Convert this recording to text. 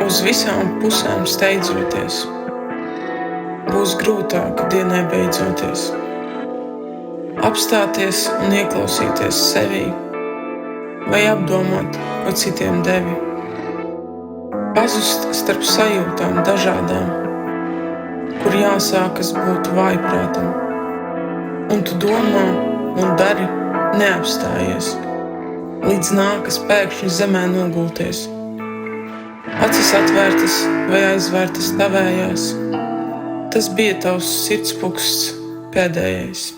uz visām pusēm steidzoties. Būs grūtāk dienai beidzoties. Apstāties un ieklausīties sevī, vai apdomāt, ko citiem devi. Pazust starp sajūtām dažādām, kur jāsākas būt vājprātam. Un tu domā un dari, neapstājies, līdz nākas pēkšņi zemē nogulties. Acis atvērtas vai aizvērtas tavējās, tas bija tavs sirdspuksts pēdējais.